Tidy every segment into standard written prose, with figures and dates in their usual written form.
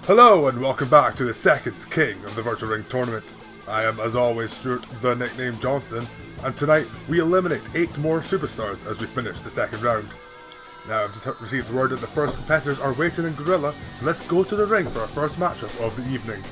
Hello and welcome back to the second King of the Virtual Ring Tournament. I am, as always, Stuart, the nickname Johnston, and tonight we eliminate 8 more superstars as we finish the second round. Now, I've just received word that the first competitors are waiting in Gorilla, so let's go to the ring for our first matchup of the evening.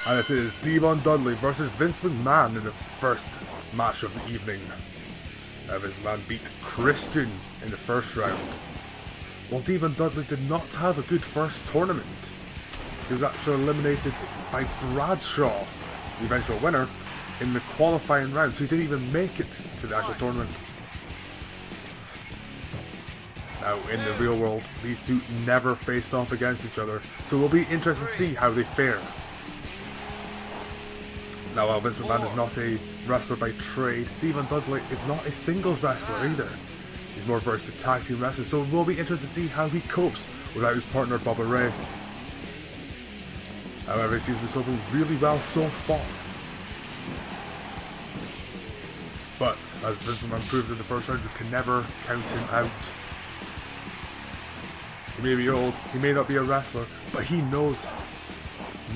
And it is Dudley versus Vince McMahon in the first match of the evening. Vince McMahon beat Christian in the first round. While Dudley did not have a good first tournament, he was actually eliminated by Bradshaw, the eventual winner, in the qualifying round, so he didn't even make it to the actual tournament. Now, in the real world, these two never faced off against each other, so it will be interesting to see how they fare. Now, while Vince McMahon is not a wrestler by trade, Dudley is not a singles wrestler either. He's more versed in tag team wrestling, so it will be interesting to see how he copes without his partner Bubba Ray. However, he seems to be coping really well so far. But, as Vince McMahon proved in the first round, you can never count him out. He may be old, he may not be a wrestler, but he knows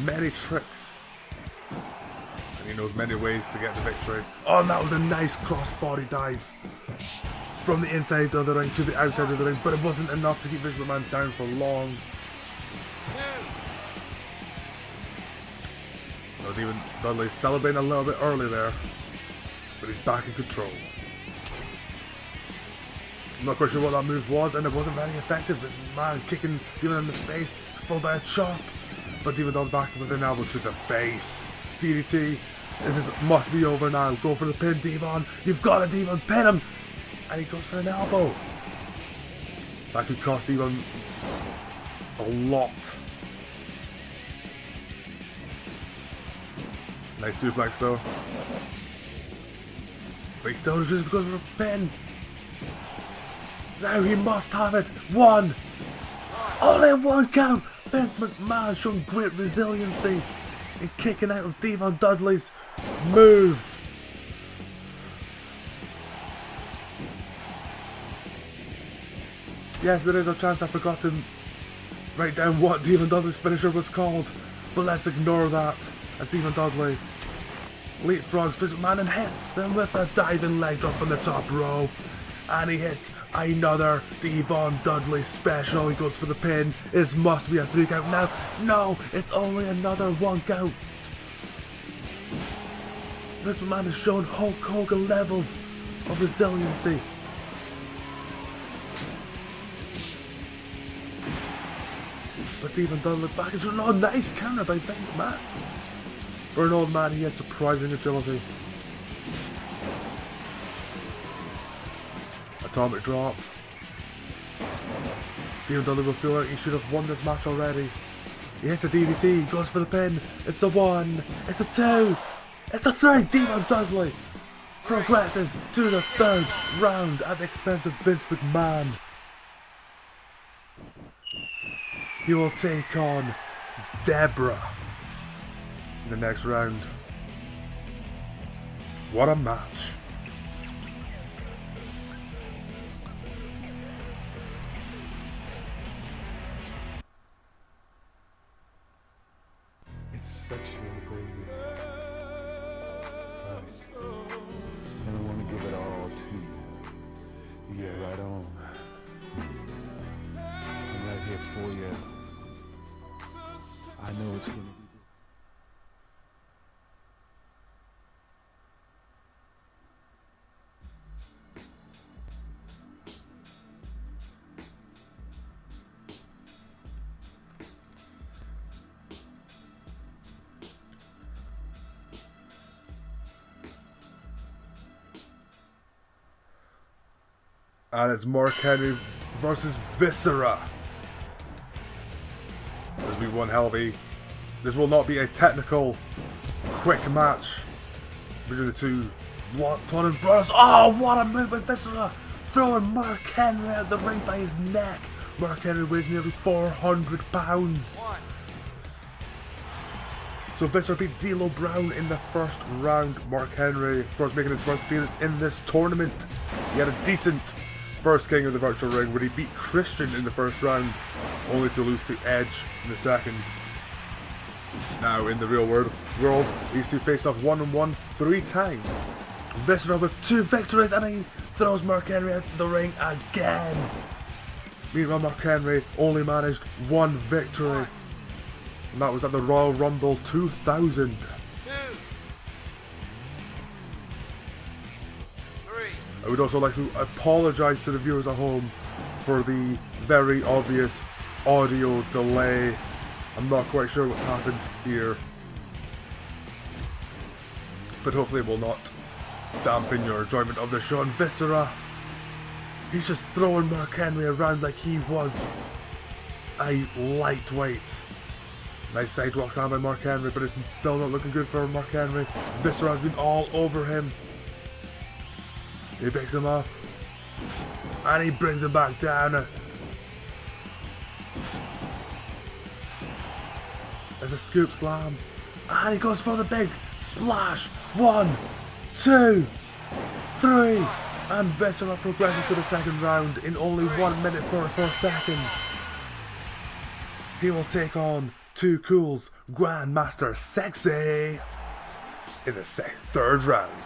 many tricks. He knows many ways to get the victory. Oh, and that was a nice cross-body dive from the inside of the ring to the outside of the ring, but it wasn't enough to keep Vince McMahon down for long. Now, Dudley's celebrating a little bit early there, but he's back in control. I'm not quite sure what that move was, and it wasn't very effective. Vince McMahon kicking Demon in the face, followed by a chop, but Dudley back with an elbow to the face. DDT. This must be over now. Go for the pin, Devon. You've got to Devon pin him. And he goes for an elbow. That could cost Devon a lot. Nice suplex though. But he still just goes for a pin. Now he must have it. One. Only one count. Vince McMahon showing great resiliency in kicking out of Dudley's move. Yes, there is a chance I forgot to write down what Dudley's finisher was called, but let's ignore that as Dudley leapfrogs Vince McMahon and hits them with a diving leg drop from the top row. And he hits another Dudley special. He goes for the pin. It must be a 3 count now. No, it's only another 1 count. This man has shown Hulk Hogan levels of resiliency. But Dudley back into a nice counter by Vince McMahon. For an old man, he has surprising agility. Atomic drop. Dudley will feel like he should have won this match already. He hits a DDT, goes for the pin. It's a 1, it's a 2, it's a 3. Dudley progresses to the 3rd round at the expense of Vince McMahon. He will take on Deborah in the next round. What a match. Sexual, baby. Right. And I want to give it all to you. Yeah, right on. I'm right here for you. I know it's going to be And it's Mark Henry versus Viscera. This will be one hell of a... This will not be a technical, quick match between the two plotting brothers. Oh, what a move by Viscera! Throwing Mark Henry out the ring by his neck. Mark Henry weighs nearly 400 pounds. So Viscera beat D'Lo Brown in the first round. Mark Henry, of course, making his first appearance in this tournament. He had a decent first King of the Virtual Ring where he beat Christian in the first round, only to lose to Edge in the second. Now in the real world, these two face off 1-on-1 3 times. Viscera with 2 victories, and he throws Mark Henry out the ring again. Meanwhile, Mark Henry only managed 1 victory, and that was at the Royal Rumble 2000. I would also like to apologise to the viewers at home for the very obvious audio delay. I'm not quite sure what's happened here, but hopefully it will not dampen your enjoyment of the show. And Viscera, he's just throwing Mark Henry around like he was a lightweight. Nice sidewalk slam by Mark Henry, but it's still not looking good for Mark Henry. Viscera has been all over him. He picks him up, and he brings him back down. There's a scoop slam, and he goes for the big splash. 1, 2, 3, and Viscera progresses to the second round in only 1 minute 44 seconds. He will take on Too Cool's Grandmaster Sexy in the third round.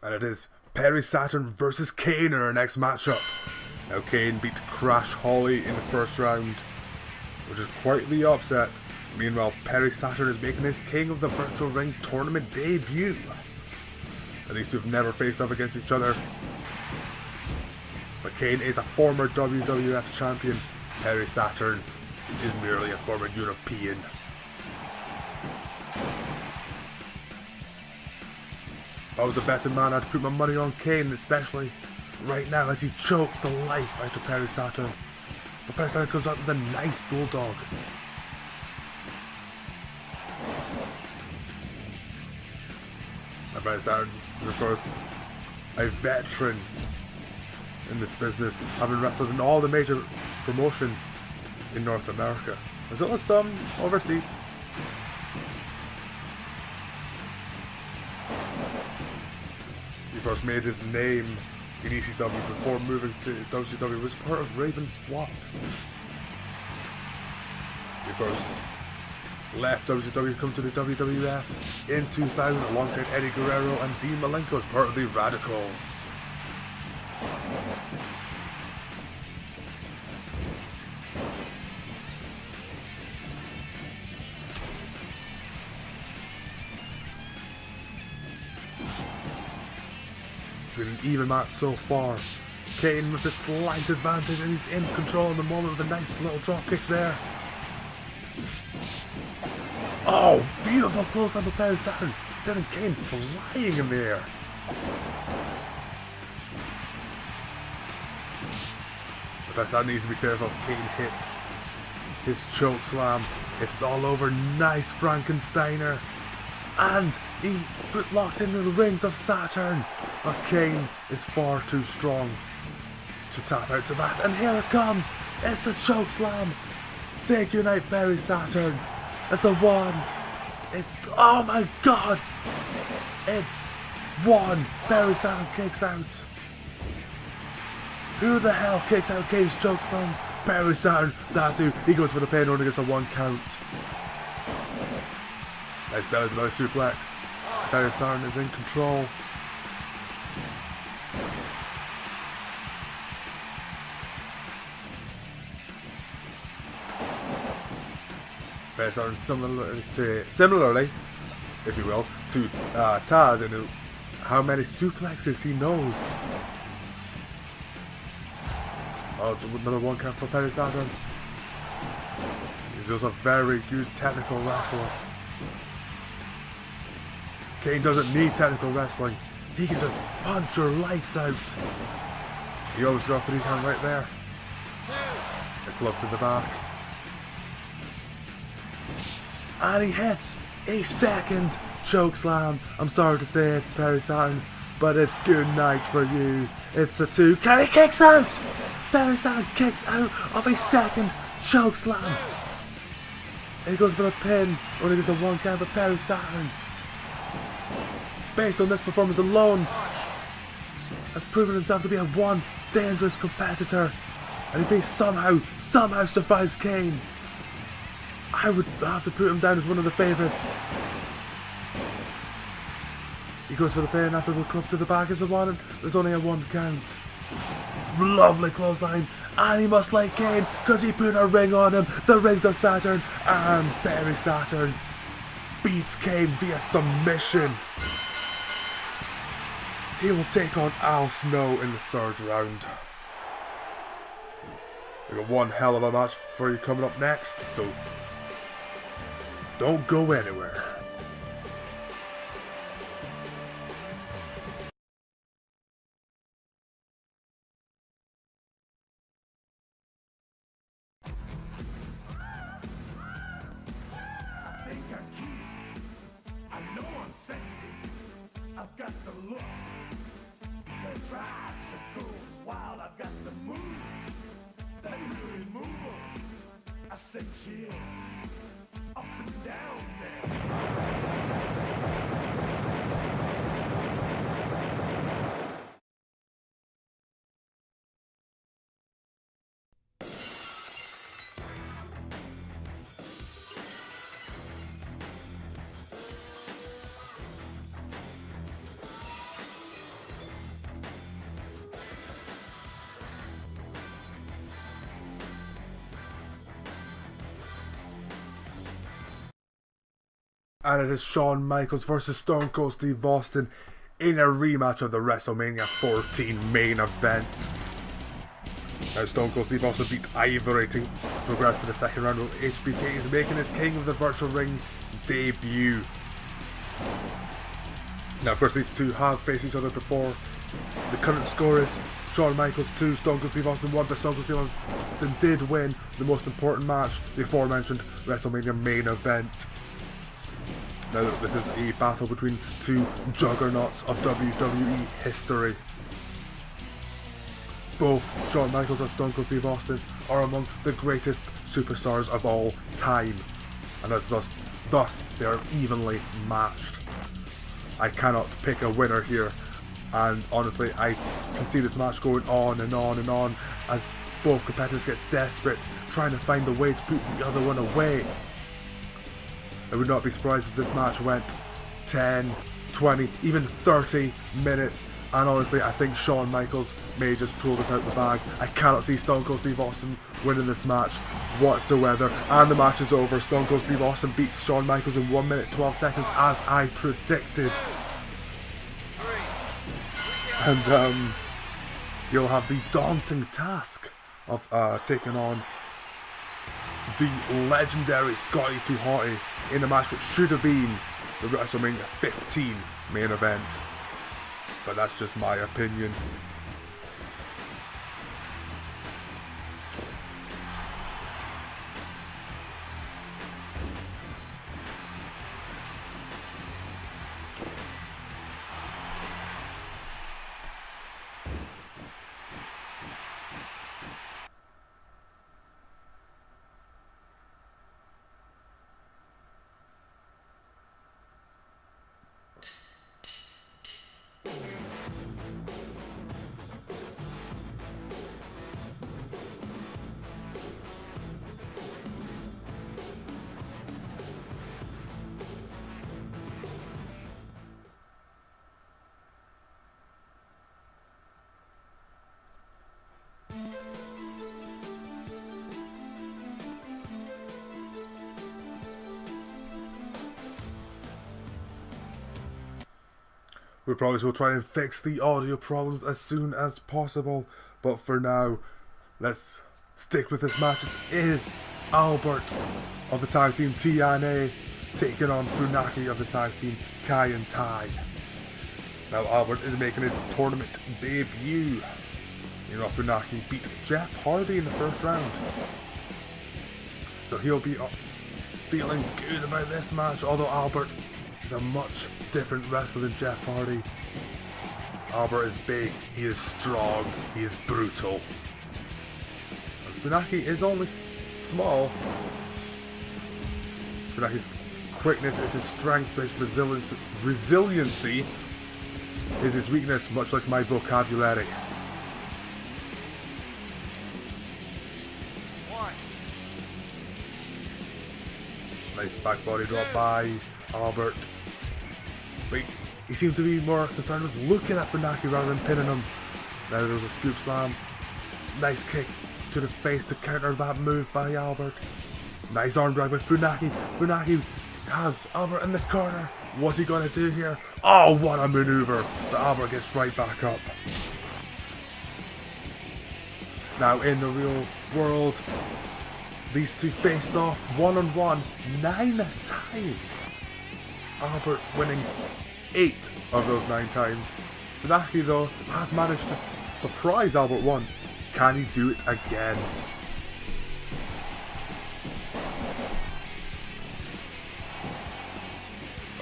And it is Perry Saturn versus Kane in our next matchup. Now Kane beat Crash Holly in the first round, which is quite the upset. Meanwhile, Perry Saturn is making his King of the Virtual Ring tournament debut. And these two have never faced off against each other. But Kane is a former WWF champion. Perry Saturn is merely a former European. If I was a betting man, I'd put my money on Kane, especially right now as he chokes the life out of Perry Saturn. But Perry Saturn comes out with a nice bulldog. And Perry Saturn is of course a veteran in this business, having wrestled in all the major promotions in North America, as well as some overseas. He first made his name in ECW before moving to WCW. He was part of Raven's flock. He first left WCW to come to the WWF in 2000 alongside Eddie Guerrero and Dean Malenko as part of the Radicals. Been an even match so far. Kane with the slight advantage, and he's in control in the moment with a nice little drop kick there. Oh, beautiful close up of Perry Saturn, sending Kane flying in the air. But Perry Saturn needs to be careful if Kane hits his choke slam. It's all over. Nice Frankensteiner. And he locks into the rings of Saturn. But Kane is far too strong to tap out to that, and here it comes. It's the choke slam. Say goodnight, Barry Saturn. It's a 1. It's, oh my god. It's 1. Barry Saturn kicks out. Who the hell kicks out Kane's choke slams? Barry Saturn. That's who. He goes for the pin, only gets a 1 count. Nice belly to belly suplex. Barry Saturn is in control. Barry Saturn similarly, if you will, to Taz in how many suplexes he knows. Oh, another 1 count for Barry Saturn. He's just a very good technical wrestler. Kane doesn't need technical wrestling. He can just punch your lights out. He always got a 3 count right there. A glove to the back. And he hits a 2nd choke slam. I'm sorry to say it, Barry Saturn, but it's good night for you. It's a 2 count. He kicks out. Barry Saturn kicks out of a 2nd choke slam. And he goes for a pin. Only gets a 1 count, but Barry Saturn, based on this performance alone, has proven himself to be a 1 dangerous competitor. And if he somehow survives Kane, I would have to put him down as one of the favourites. He goes for the pin after the club to the back is a 1, and there's only a 1 count. Lovely clothesline, and he must like Kane because he put a ring on him. The rings of Saturn, and Barry Saturn beats Kane via submission. He will take on Al Snow in the 3rd round. We got one hell of a match for you coming up next, so don't go anywhere. I think I'm cute. I know I'm sexy. I've got the look. The drive should go wild. I've got the move. That really move on. I said chill. Up and down there. And it is Shawn Michaels versus Stone Cold Steve Austin in a rematch of the WrestleMania 14 main event. Now Stone Cold Steve Austin beat Ivory to progress to the 2nd round, while HBK is making his King of the Virtual Ring debut. Now of course these two have faced each other before. The current score is Shawn Michaels 2, Stone Cold Steve Austin 1, but Stone Cold Steve Austin did win the most important match, the aforementioned WrestleMania main event. Now this is a battle between two juggernauts of WWE history. Both Shawn Michaels and Stone Cold Steve Austin are among the greatest superstars of all time, and thus they are evenly matched. I cannot pick a winner here, and honestly I can see this match going on and on and on as both competitors get desperate, trying to find a way to put the other one away. I would not be surprised if this match went 10, 20, even 30 minutes. And honestly, I think Shawn Michaels may just pull this out the bag. I cannot see Stone Cold Steve Austin winning this match whatsoever. And the match is over. Stone Cold Steve Austin beats Shawn Michaels in 1 minute 12 seconds as I predicted. And you'll have the daunting task of taking on the legendary Scotty 2 Hotty in a match which should have been the WrestleMania 15 main event. But that's just my opinion. We promise we'll try and fix the audio problems as soon as possible. But for now, let's stick with this match. It is Albert of the tag team TNA taking on Funaki of the tag team Kai and Tai. Now Albert is making his tournament debut. You know, Funaki beat Jeff Hardy in the first round. So he'll be feeling good about this match, although Albert is a much different wrestler than Jeff Hardy. Albert is big, he is strong, he is brutal. And Funaki is only small. Funaki's quickness is his strength, but his resiliency is his weakness, much like my vocabulary. Nice back body drop by Albert. But he seemed to be more concerned with looking at Funaki rather than pinning him. Now there was a scoop slam. Nice kick to the face to counter that move by Albert. Nice arm drag by Funaki. Funaki has Albert in the corner. What's he going to do here? Oh, what a maneuver. But Albert gets right back up. Now in the real world, these two faced off one-on-one 9 times. Albert winning 8 of those 9 times. Funaki though has managed to surprise Albert once. Can he do it again?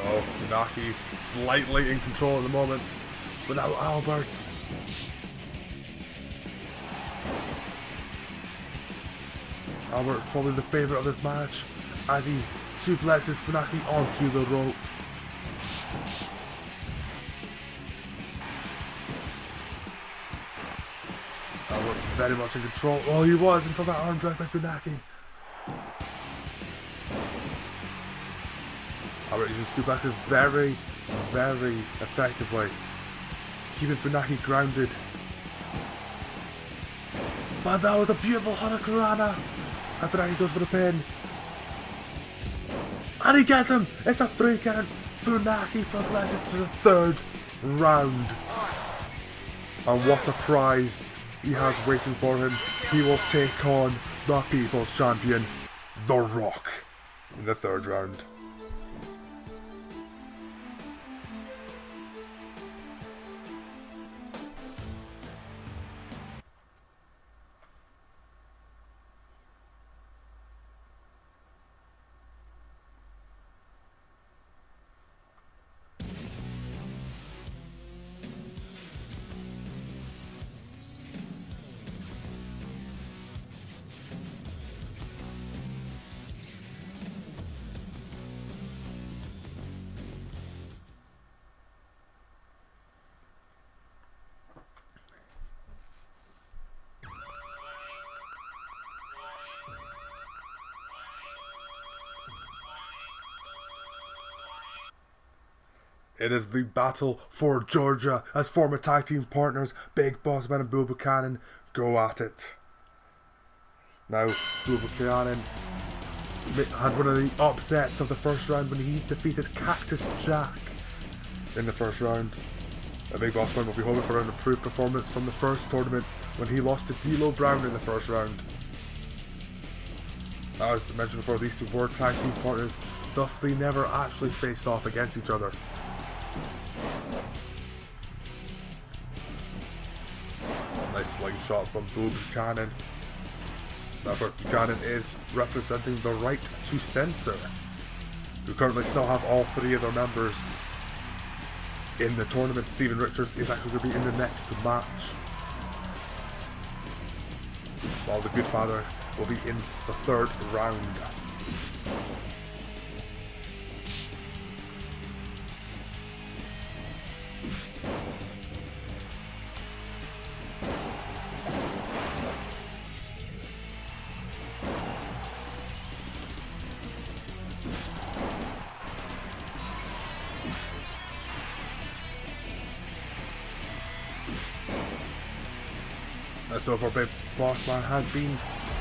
Oh, Funaki slightly in control at the moment. But now Albert. Albert is probably the favourite of this match as he suplexes Funaki onto the rope. Albert very much in control. Oh, he was until that arm drag by Funaki. Albert using suplexes very, very effectively, keeping Funaki grounded. But that was a beautiful Hanakarana. And Funaki goes for the pin. And he gets him! It's a 3 count. Funaki progresses to the 3rd round. And what a prize he has waiting for him. He will take on the People's Champion, The Rock, in the 3rd round. It is the battle for Georgia as former tag team partners Big Boss Man and Buchanan go at it. Now, Buchanan had one of the upsets of the first round when he defeated Cactus Jack in the first round. A Big Boss Man will be hoping for an improved performance from the first tournament when he lost to D'Lo Brown in the first round. As mentioned before, these two were tag team partners, thus they never actually faced off against each other. Nice slingshot from Buchanan. Now Buchanan is representing the Right to Censor, who currently still have all 3 of their members in the tournament. Steven Richards is actually going to be in the next match, while the Good Father will be in the 3rd round. So far, Big Boss Man has been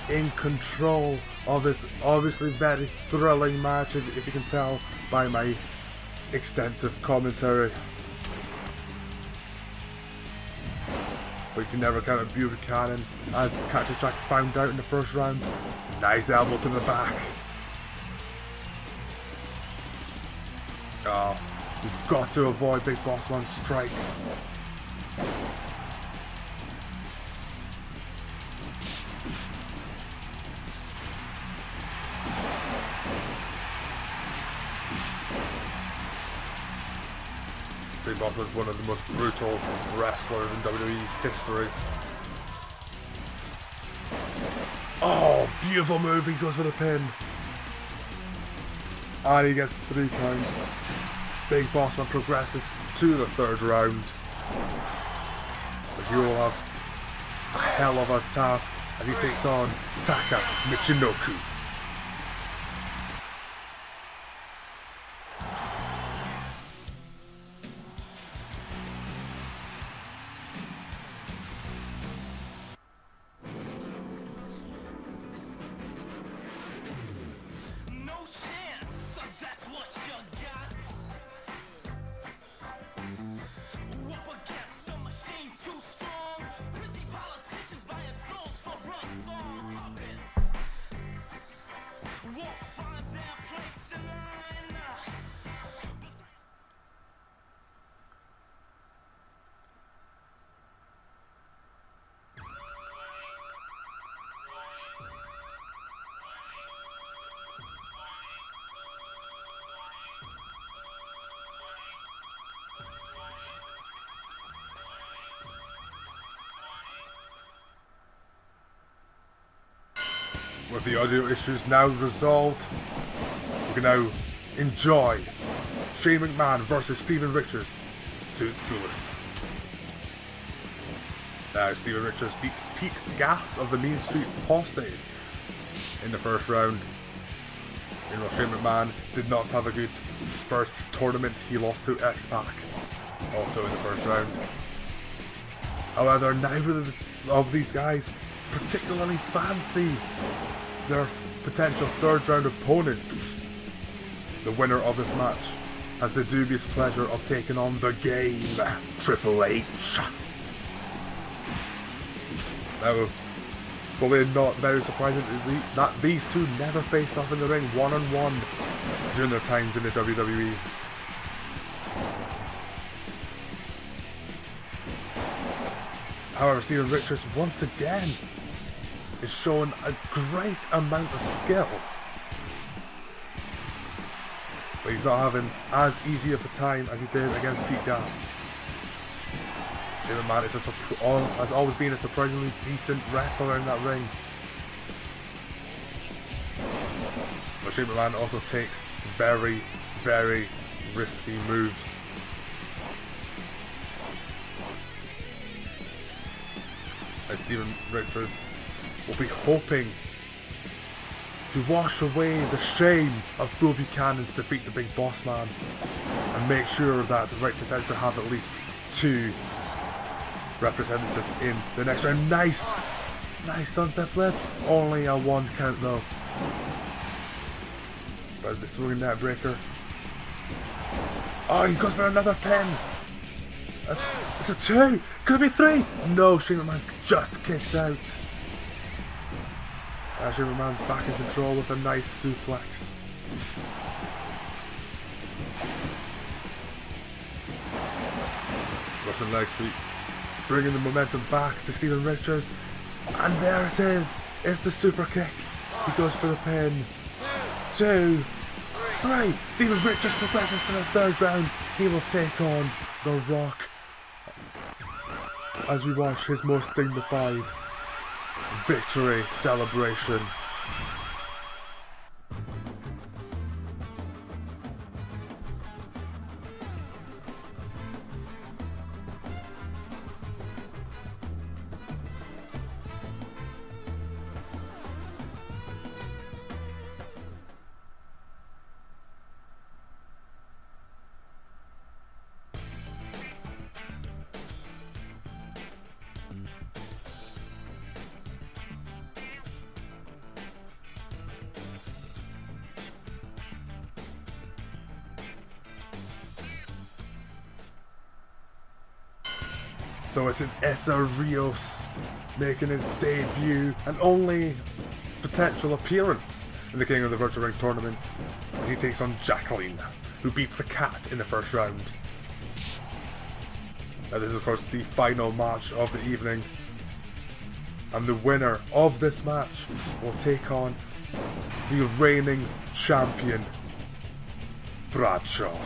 in control of this obviously very thrilling match, if you can tell by my extensive commentary. but you can never count out Buchanan, as Cactus Jack found out in the first round. Nice elbow to the back. Oh, you've got to avoid Big Boss Man's strikes. Big Boss was one of the most brutal wrestlers in WWE history. Oh, beautiful move, he goes for the pin. And he gets 3 counts. Big Boss Man progresses to the 3rd round. But he will have a hell of a task as he takes on Taka Michinoku. With the audio issues now resolved, we can now enjoy Shane McMahon versus Steven Richards to its fullest. Now, Steven Richards beat Pete Gas of the Mean Street Posse in the first round. You know, Shane McMahon did not have a good first tournament. He lost to X-Pac also in the first round. However, neither of these guys particularly fancy their potential 3rd round opponent. The winner of this match has the dubious pleasure of taking on the Game, Triple H. Now, probably not very surprising that these two never faced off in the ring one-on-one during their times in the WWE. However, Steven Richards once again is showing a great amount of skill, but he's not having as easy of a time as he did against Pete Gas. Shane McMahon has always been a surprisingly decent wrestler in that ring, but Shane McMahon also takes very, very risky moves. As Steven Richards will be hoping to wash away the shame of Bill Buchanan's defeat to Big Boss Man and make sure that Rick decides to have at least 2 representatives in the next round. Nice sunset flip. Only a 1 count though. But the swinging net breaker. Oh, he goes for another pin. It's a 2. Could it be 3? No, Shane McMahon just kicks out. Shane McMahon's back in control with a nice suplex. Russian leg sweep, bringing the momentum back to Steven Richards. And there it is. It's the super kick. He goes for the pin. 2, 3. Steven Richards progresses to the 3rd round. He will take on The Rock as we watch his most dignified victory celebration. So it is Essa Rios making his debut and only potential appearance in the King of the Virtual Ring tournaments as he takes on Jacqueline, who beat the Cat in the first round. Now this is of course the final match of the evening, and the winner of this match will take on the reigning champion, Bradshaw.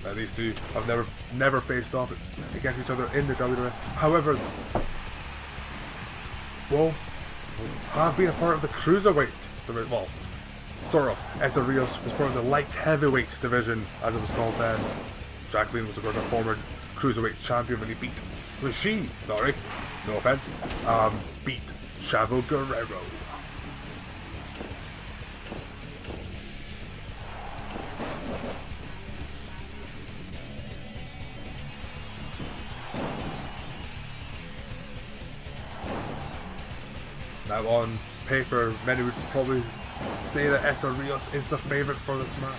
Now these two have never faced off against each other in the WWF. However, both have been a part of the cruiserweight division. Well, sort of. Essa Rios was part of the light heavyweight division, as it was called then. Jacqueline was of course a former cruiserweight champion when he no offense, beat Chavo Guerrero. Now on paper, many would probably say that Essa Rios is the favourite for this match.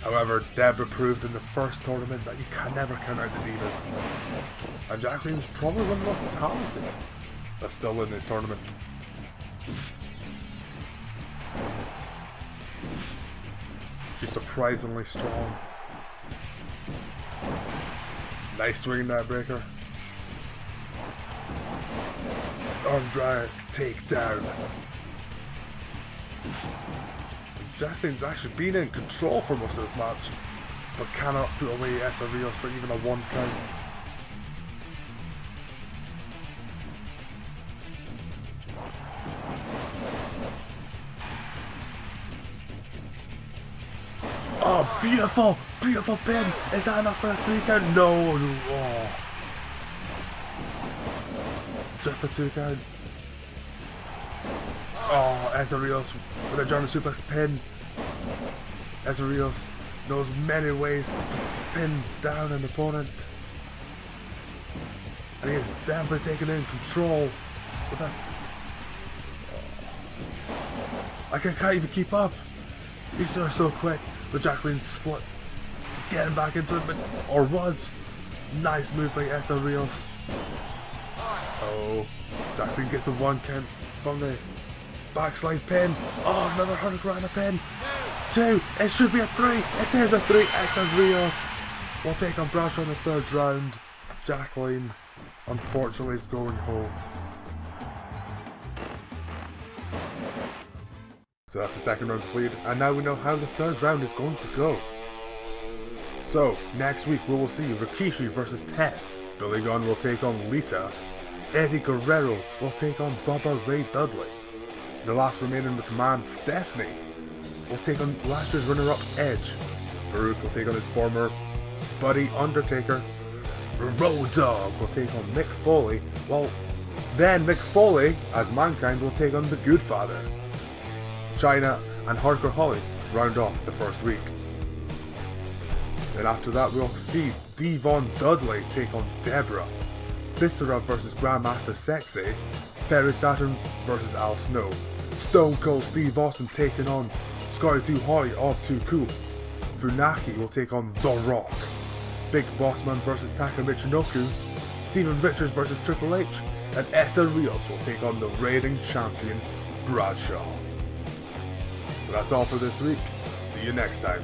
However, Deborah proved in the first tournament that you can never count out the Divas. And Jacqueline's probably one of the most talented that's still in the tournament. She's surprisingly strong. Nice swing net breaker. Arm drag takedown. Jacqueline's actually been in control for most of this match, but cannot put away Essa Rios for even a 1 count. Oh, beautiful! Beautiful pin! Is that enough for a 3 count? No! Oh. Just a 2 count. Oh, Essa Rios with a German suplex pin. Essa Rios knows many ways to pin down an opponent. And he is definitely taking in control with that. I can't even keep up. These two are so quick. But Jacqueline's getting back into it, or was. Nice move by Essa Rios. Oh, Jacqueline gets the 1 count from the backslide pin. Oh, it's another 100 grand a pin. 2. It should be a 3. It is a 3. Essa Rios will take on Bradshaw in the 3rd round. Jacqueline, unfortunately, is going home. So that's the 2nd round complete, and now we know how the 3rd round is going to go. So, next week we will see Rikishi versus Test. Billy Gunn will take on Lita. Eddie Guerrero will take on Bubba Ray Dudley. The last remaining McMahon, Stephanie, will take on last year's runner-up Edge. Farouk will take on his former buddy Undertaker. Road Dogg will take on Mick Foley, while then Mick Foley, as Mankind, will take on the Good Father. China and Hardcore Holly round off the first week. Then after that we'll see Devon Dudley take on Deborah. Viscera versus Grandmaster Sexy. Perry Saturn versus Al Snow. Stone Cold Steve Austin taking on Scotty 2 Hotty of Too Cool. Funaki will take on The Rock. Big Boss Man versus Taka Michinoku. Steven Richards versus Triple H. And Essa Rios will take on the reigning champion Bradshaw. But that's all for this week. See you next time.